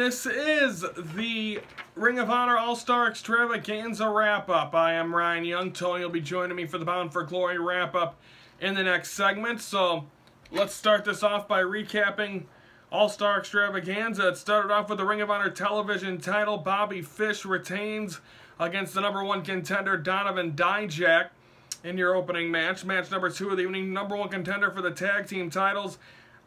This is the Ring of Honor All-Star Extravaganza wrap-up. I am Ryan Young. Tony will be joining me for the Bound for Glory wrap-up in the next segment. So let's start this off by recapping All-Star Extravaganza. It started off with the Ring of Honor television title. Bobby Fish retains against the #1 contender Donovan Dijak in your opening match. Match number 2 of the evening, #1 contender for the tag team titles.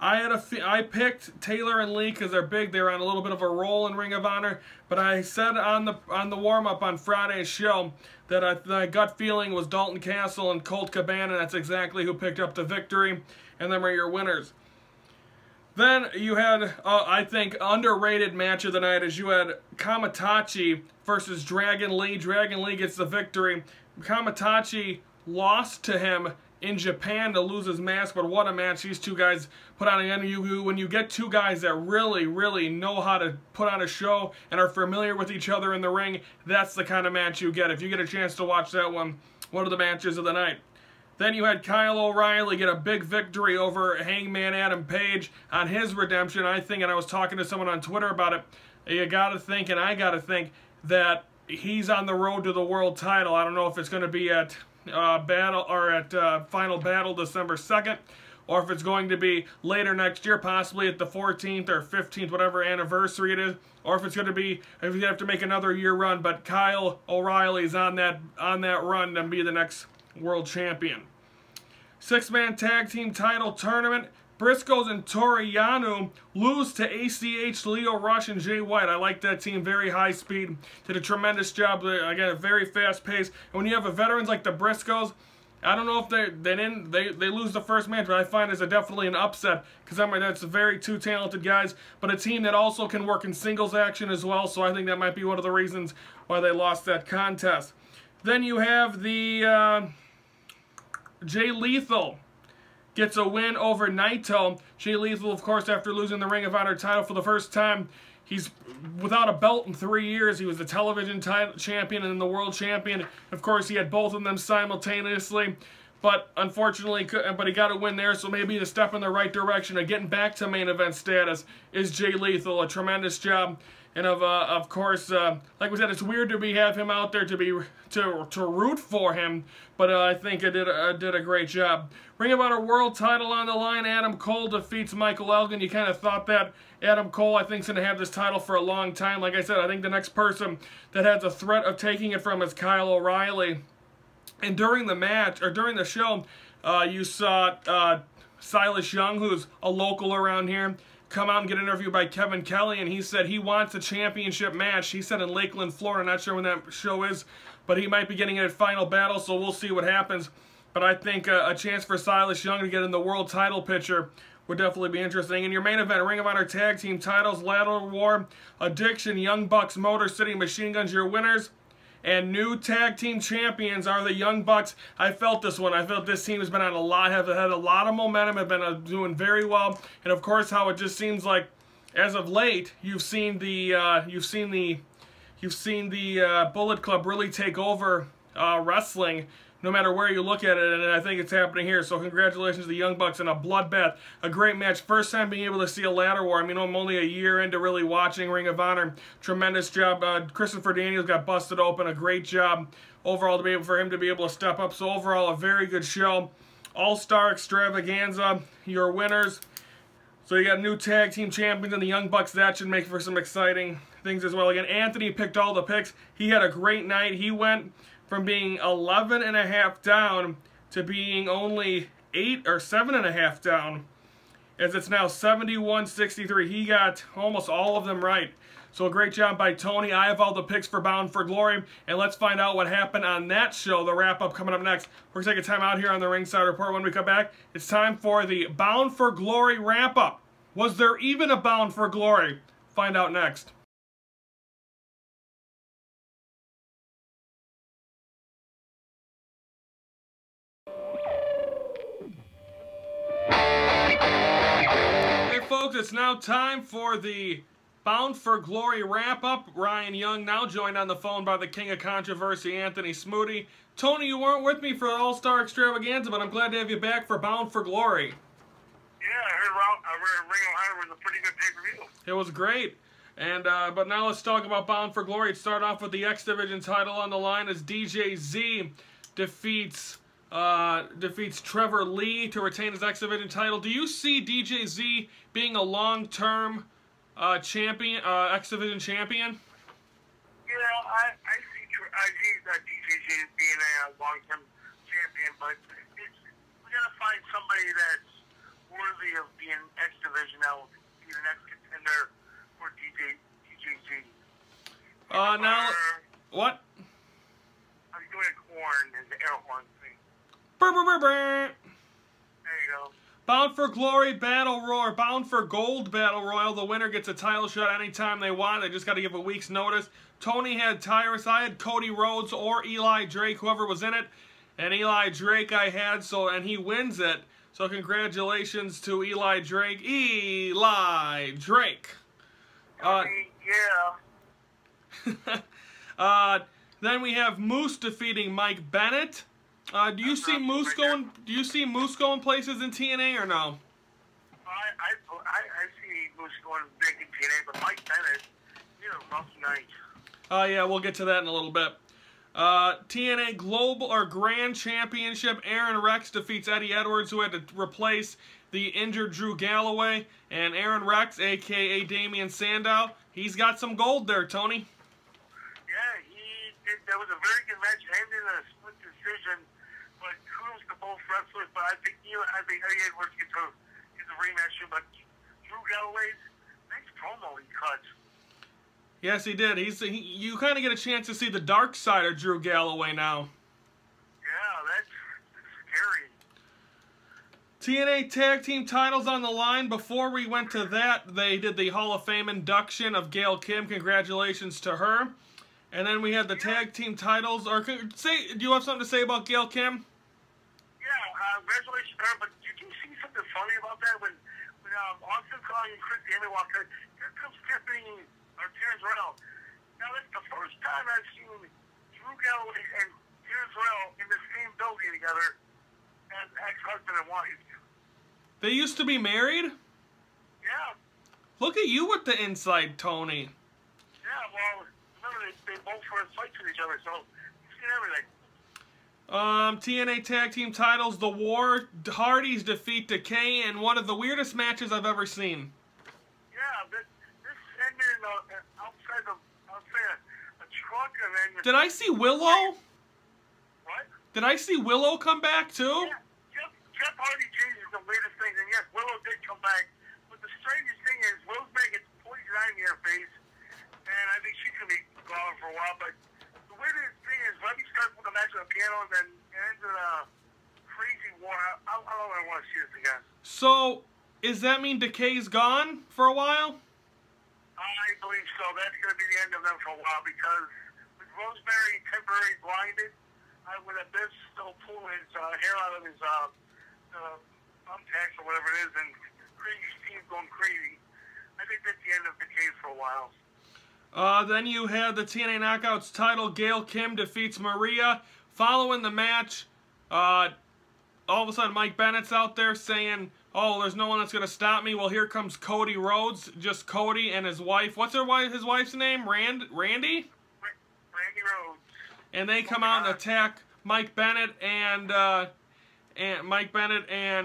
I picked Taylor and Lee because they're big. They're on a little bit of a roll in Ring of Honor. But I said on the warm-up on Friday's show that my gut feeling was Dalton Castle and Colt Cabana. That's exactly who picked up the victory. And them are your winners. Then you had, I think, underrated match of the night as you had Kamatachi versus Dragon Lee. Dragon Lee gets the victory. Kamatachi lost to him in Japan to lose his mask, but what a match these two guys put on. Again, when you get two guys that really know how to put on a show and are familiar with each other in the ring, that's the kind of match you get. If you get a chance to watch that one of the matches of the night. Then you had Kyle O'Reilly get a big victory over Hangman Adam Page on his redemption. I think, and I was talking to someone on Twitter about it, you gotta think, and I gotta think, that he's on the road to the world title. I don't know if it's going to be at Final Battle December 2nd, or if it's going to be later next year, possibly at the 14th or 15th, whatever anniversary it is, or if it's going to be, if you have to make another year run. But Kyle O'Reilly's on that run and be the next world champion. 6-man tag team title tournament. Briscoes and Toru Yano lose to ACH, Leo Rush, and Jay White. I like that team. Very high speed. Did a tremendous job. Again, very fast pace. And when you have veterans like the Briscoes, I don't know if they lose the first match, but I find it's definitely an upset because that's very two talented guys, but a team that also can work in singles action as well. So I think that might be one of the reasons why they lost that contest. Then you have the Jay Lethal gets a win over Naito. Jay Lethal, of course, after losing the Ring of Honor title for the first time, he's without a belt in 3 years. He was the television champion and the world champion. Of course, he had both of them simultaneously, but unfortunately, he got a win there, so maybe the step in the right direction of getting back to main event status is Jay Lethal. A tremendous job. And of course, like we said, it's weird to have him out there to root for him, but I think it did a great job. Ring of Honor World title on the line. Adam Cole defeats Michael Elgin. You kind of thought that Adam Cole, I think, is going to have this title for a long time. Like I said, I think the next person that has a threat of taking it from is Kyle O'Reilly. And during the match, or during the show, you saw Silas Young, who's a local around here, come out and get interviewed by Kevin Kelly, and he said he wants a championship match. He said in Lakeland, Florida. Not sure when that show is, but he might be getting it at Final Battle, so we'll see what happens. But I think a chance for Silas Young to get in the world title picture would definitely be interesting. In your main event, Ring of Honor Tag Team titles, Ladder War, Addiction, Young Bucks, Motor City Machine Guns, your winners. And new tag team champions are the Young Bucks. I felt this one. I felt this team has been on have had a lot of momentum, have been doing very well. And of course, how it just seems like, as of late, you've seen the Bullet Club really take over wrestling, no matter where you look at it, and I think it's happening here. So congratulations to the Young Bucks in a bloodbath. A great match. First time being able to see a ladder war. I mean, I'm only a year into really watching Ring of Honor. Tremendous job. Christopher Daniels got busted open. A great job overall for him to be able to step up. So overall, a very good show. All-Star Extravaganza, your winners. So you got new tag team champions and the Young Bucks. That should make for some exciting things as well. Again, Anthony picked all the picks. He had a great night. He went from being 11.5 down to being only 8 or 7.5 down, as it's now 71-63. He got almost all of them right. So a great job by Tony. I have all the picks for Bound for Glory, and let's find out what happened on that show, the wrap-up coming up next. We're going to take a time out here on the Ringside Report. When we come back, it's time for the Bound for Glory wrap-up. Was there even a Bound for Glory? Find out next. Folks, it's now time for the Bound for Glory wrap-up. Ryan Young now joined on the phone by the King of Controversy, Anthony Smoody. Tony, you weren't with me for the All-Star Extravaganza, but I'm glad to have you back for Bound for Glory. Yeah, I heard Ring of Honor was a pretty good pay-per-view. It was great. And but now let's talk about Bound for Glory. It started off with the X Division title on the line as DJZ defeats Trevor Lee to retain his X Division title. Do you see DJZ being a long-term champion, X Division champion? Yeah, I see DJZ as being a long-term champion, but we gotta find somebody that's worthy of being X Division that will be the next contender for DJZ. Now, what? I'm doing a horn and the air horn thing. Brr, brr, brr, brr. There you go. Bound for Glory Battle Royal, Bound for Gold Battle Royal. The winner gets a title shot anytime they want. They just got to give a week's notice. Tony had Tyrus. I had Cody Rhodes or Eli Drake, whoever was in it. And Eli Drake I had, and he wins it. So congratulations to Eli Drake. Eli Drake. Yeah. Then we have Moose defeating Mike Bennett. Do you see Moose going? Do you see Moose going places in TNA or no? I see Moose going big in TNA, but Mike Bennett, he had a rough night. Yeah, we'll get to that in a little bit. TNA Global or Grand Championship. Aaron Rex defeats Eddie Edwards, who had to replace the injured Drew Galloway. And Aaron Rex, aka Damian Sandow, he's got some gold there, Tony. Yeah, he did. That was a very good match, ended in a split decision. But kudos to both wrestlers. But I think Eddie Edwards gets a rematch. But Drew Galloway's nice promo he cut. Yes, he did. You kind of get a chance to see the dark side of Drew Galloway now. Yeah, that's scary. TNA Tag Team titles on the line. Before we went to that, they did the Hall of Fame induction of Gail Kim. Congratulations to her. And then we had the Tag Team titles. Do you have something to say about Gail Kim? Yeah, congratulations to her. But you can see something funny about that when Austin Collie and Chris Damon walk out. Here comes Tiffany. Or Terrence Rell. Now, that's the first time I've seen Drew Galloway and Terrence Rell in the same building together as ex-husband and wife. They used to be married? Yeah. Look at you with the insight, Tony. Yeah, well, remember, they both were in fights with each other, so you've seen everything. TNA Tag Team titles, The War, Hardys defeat Decay in one of the weirdest matches I've ever seen. Yeah, outside a truck, and then... Did I see Willow? What? Did I see Willow come back too? Yeah, Jeff Hardy changes the weirdest things, and yes, Willow did come back. But the strangest thing is, Rosemary gets poison ivy in her face, and I think she's going to be gone for a while. But the weirdest thing is, Remy starts with a match on the piano, and then ends in a crazy war. I don't know if I want to see this again. So, does that mean Decay's gone for a while? I believe so. That's going to be the end of them for a while because with Rosemary temporarily blinded, with Abyss still pulling his hair out of his thumbtacks or whatever it is, and Crazy's team going crazy, I think that's the end of the case for a while. Then you had the TNA Knockouts title. Gail Kim defeats Maria. Following the match, all of a sudden Mike Bennett's out there saying, "Oh, there's no one that's going to stop me." Well, here comes Cody Rhodes, just Cody and his wife. What's his wife's name? Randy? Randy Rhodes. And they come out and attack Mike Bennett and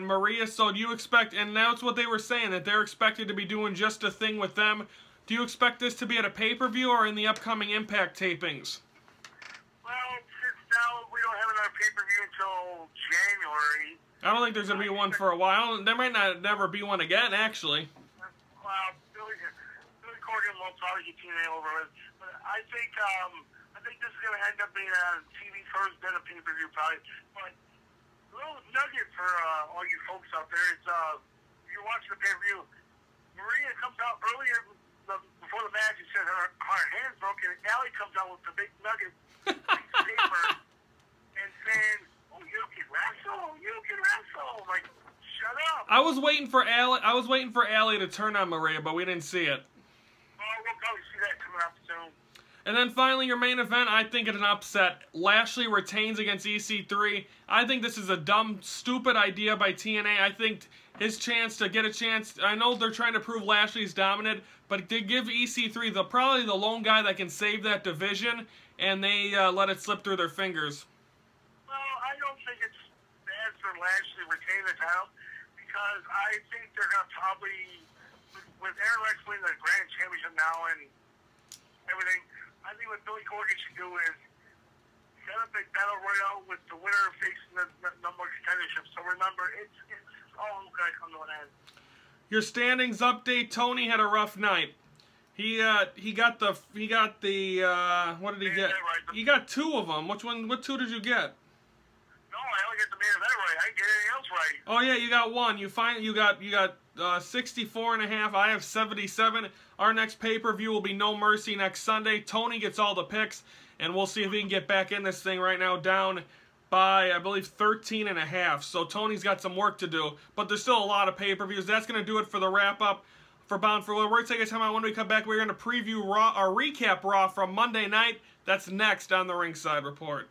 Maria. So do you expect, and that's what they were saying, that they're expected to be doing just a thing with them. Do you expect this to be at a pay-per-view or in the upcoming Impact tapings? Well, since now we don't have another pay-per-view until January. I don't think there's going to be one for a while. There might never be one again, actually. Well, Billy Corgan will probably get TNA over with. But I think this is going to end up being on TV first, then a pay-per-view probably. But a little nugget for all you folks out there is if you're watching the pay-per-view, Maria comes out earlier before the match and said her hand's broken, and Allie comes out with the big nugget paper and saying, "Oh, you can wrestle! You can wrestle!" I'm like, shut up! I was waiting for Allie to turn on Maria, but we didn't see it. We'll probably see that coming up soon. And then finally, your main event, I think it's an upset. Lashley retains against EC3. I think this is a dumb, stupid idea by TNA. I think his chance to get a chance. I know they're trying to prove Lashley's dominant, but to give EC3 probably the lone guy that can save that division, and they let it slip through their fingers. Well, I don't think it's bad for Lashley to retain the title, because I think they're going to probably, with Aaron Rex winning the Grand Championship now and everything, I think what Billy Corgan should do is set up a battle royale with the winner facing the number contendership. So remember, it's all going to come to an end. Your standings update. Tony had a rough night. He got the what did he get? Right. He got 2 of them. What 2 did you get? No, I only got the main event right. I didn't get anything else right. Oh yeah, you got 1. You got 64.5. I have 77. Our next pay-per-view will be No Mercy next Sunday. Tony gets all the picks, and we'll see if he can get back in this thing. Right now down by, I believe, 13.5. So Tony's got some work to do, but there's still a lot of pay-per-views. That's going to do it for the wrap-up for Bound for Glory. We're taking time out. When we come back, we're going to preview Raw, or recap Raw from Monday night. That's next on the Ringside Report.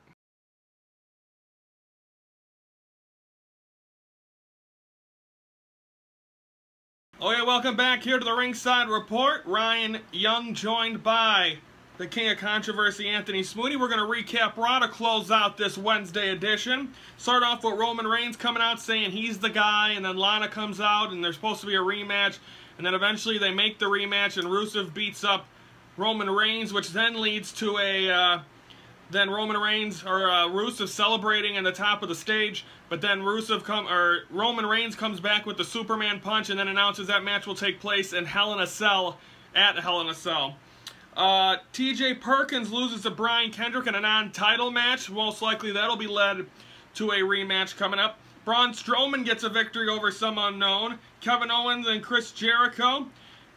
Okay, welcome back here to the Ringside Report. Ryan Young joined by the King of Controversy, Anthony Smooney. We're going to recap Raw to close out this Wednesday edition. Start off with Roman Reigns coming out saying he's the guy, and then Lana comes out, and there's supposed to be a rematch. And then eventually they make the rematch, and Rusev beats up Roman Reigns, which then leads to then Roman Reigns or Rusev celebrating in the top of the stage. But then Roman Reigns comes back with the Superman punch, and then announces that match will take place in Hell in a Cell at Hell in a Cell. TJ Perkins loses to Brian Kendrick in a non-title match. Most likely that'll be led to a rematch coming up. Braun Strowman gets a victory over some unknown. Kevin Owens and Chris Jericho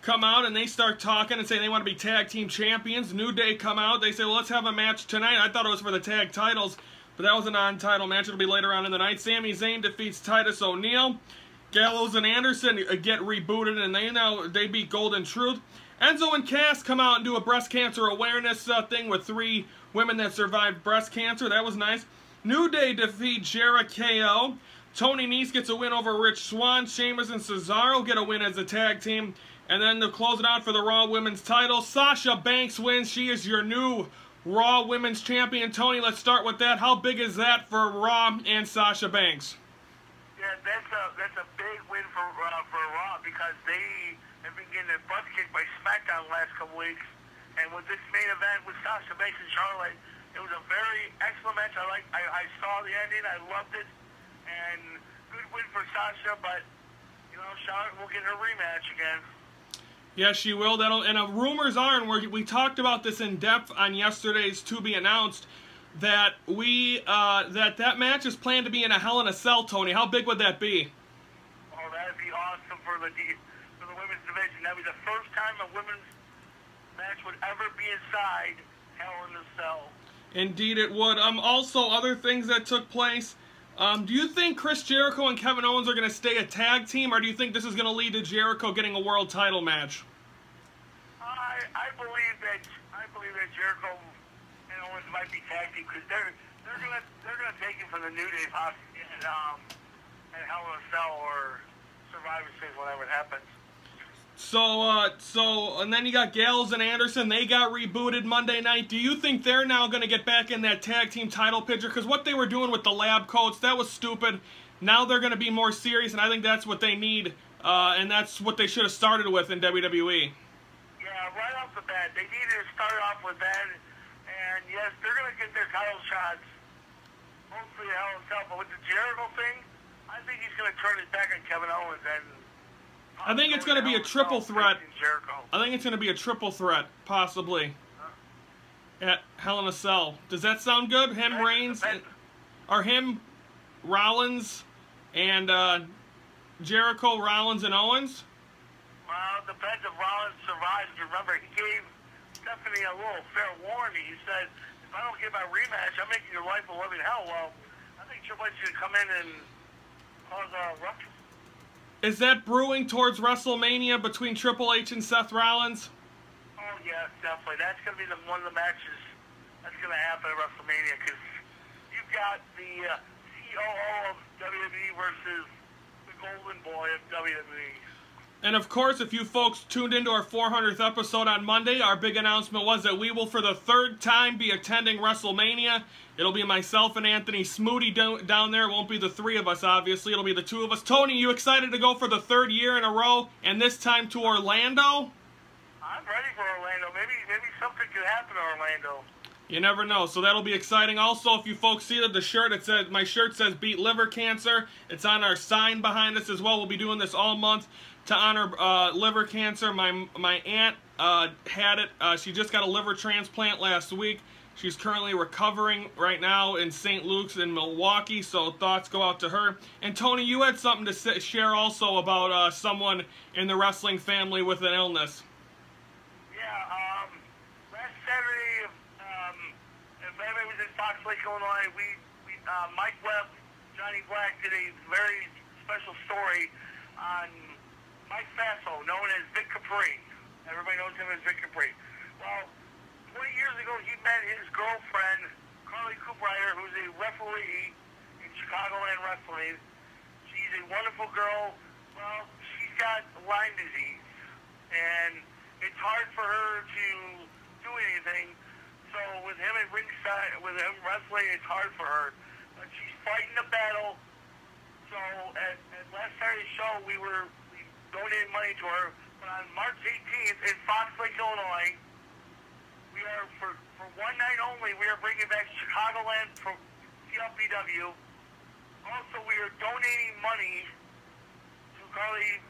come out and they start talking and say they want to be tag team champions. New Day come out. They say, well, let's have a match tonight. I thought it was for the tag titles, but that was a non-title match. It'll be later on in the night. Sami Zayn defeats Titus O'Neil. Gallows and Anderson get rebooted, and they beat Golden Truth. Enzo and Cass come out and do a breast cancer awareness thing with 3 women that survived breast cancer. That was nice. New Day defeat Jericho. Tony Nese gets a win over Rich Swann. Sheamus and Cesaro get a win as a tag team. And then to close it out for the Raw Women's title, Sasha Banks wins. She is your new Raw Women's Champion. Tony, let's start with that. How big is that for Raw and Sasha Banks? Yeah, that's a big win for Raw, because they have been getting their butt kicked by SmackDown the last couple weeks. And with this main event with Sasha Banks and Charlotte, it was a very excellent match. I saw the ending. I loved it. And good win for Sasha, but, you know, Charlotte will get her rematch again. Yes, she will. Rumors are, and we talked about this in depth on yesterday's To Be Announced, that that match is planned to be in a Hell in a Cell, Tony. How big would that be? Oh, that'd be awesome for the women's division. That'd be the first time a women's match would ever be inside Hell in a Cell. Indeed it would. Also, other things that took place. Do you think Chris Jericho and Kevin Owens are going to stay a tag team, or do you think this is going to lead to Jericho getting a world title match? I believe that Jericho and Owens might be tag team, because they're gonna take him from the New Day possibly and Hell in a Cell or Survivor Series, whenever it happens. And then you got Gallows and Anderson. They got rebooted Monday night. Do you think they're now going to get back in that tag team title picture? Because what they were doing with the lab coats, that was stupid. Now they're going to be more serious, and I think that's what they need, and that's what they should have started with in WWE. Yeah, right off the bat, they needed to start off with that, and yes, they're going to get their title shots, hopefully Hell in a Cell, but with the Jericho thing, I think he's going to turn his back on Kevin Owens, and I think it's going to be a triple threat. I think it's going to be a triple threat, possibly, at Hell in a Cell. Does that sound good? Him, Reigns, or him, Rollins, and Jericho, Rollins, and Owens? Well, it depends if Rollins survives. Remember, he gave Stephanie a little fair warning. He said, if I don't get my rematch, I'm making your life a living hell. Well, I think Triple H should come in and cause a ruckus. Is that brewing towards WrestleMania between Triple H and Seth Rollins? Oh, yes, definitely. That's going to be one of the matches that's going to happen at WrestleMania, because you've got the COO of WWE versus the golden boy of WWE. And of course, if you folks tuned into our 400th episode on Monday, our big announcement was that we will, for the third time, be attending WrestleMania. It'll be myself and Anthony Smoody down there. It won't be the three of us, obviously. It'll be the two of us. Tony, you excited to go for the third year in a row, and this time to Orlando? I'm ready for Orlando. Maybe something could happen in Orlando. You never know, so that'll be exciting. Also, if you folks see that the shirt, my shirt says Beat Liver Cancer. It's on our sign behind us as well. We'll be doing this all month to honor liver cancer. My aunt had it. She just got a liver transplant last week. She's currently recovering right now in St. Luke's in Milwaukee, so thoughts go out to her. And Tony, you had something to share also about someone in the wrestling family with an illness. Last Saturday, if anybody was in Fox Lake, Illinois, Mike Webb, Johnny Black did a very special story on Mike Faso, known as Vic Capri. Everybody knows him as Vic Capri. Well, 20 years ago, he met his girlfriend, Carly Cooprider, who's a referee in Chicagoland Wrestling. She's a wonderful girl. Well, she's got Lyme disease, and it's hard for her to do anything. So with him at ringside, with him wrestling, it's hard for her. But she's fighting the battle. So at last Saturday's show, we donated money to her. But on March 18th in Fox Lake, Illinois, we are, for one night only, we are bringing back Chicagoland from CLPW. Also, we are donating money to Carly.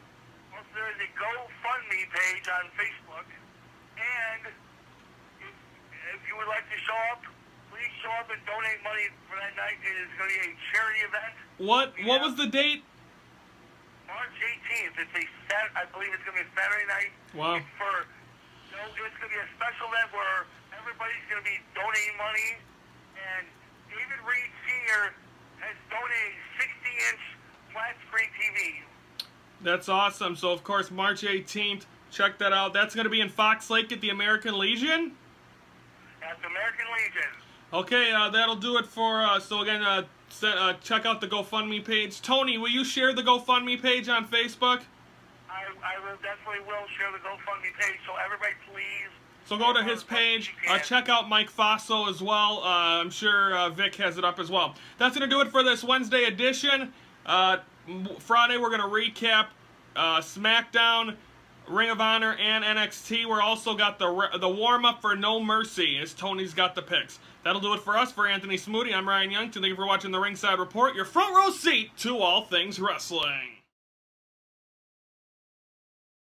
Also, there is a GoFundMe page on Facebook. And if you would like to show up, please show up and donate money for that night. It is going to be a charity event. What was the date? March 18th. I believe it's going to be a Saturday night. Wow. It's going to be a special event where everybody's going to be donating money. And David Reed Sr. has donated 60-inch flat screen TV. That's awesome. So, of course, March 18th. Check that out. That's going to be in Fox Lake at the American Legion? At the American Legion. Okay, that'll do it for, so again, check out the GoFundMe page. Tony, will you share the GoFundMe page on Facebook? I will definitely share the GoFundMe page, so everybody please. So go to his page, check out Mike Faso as well. I'm sure Vic has it up as well. That's going to do it for this Wednesday edition. Friday we're going to recap SmackDown, Ring of Honor, and NXT. We're also got the warm-up for No Mercy, as Tony's got the picks. That'll do it for us. For Anthony Smoody, I'm Ryan Youngton. Thank you for watching the Ringside Report, your front row seat to all things wrestling.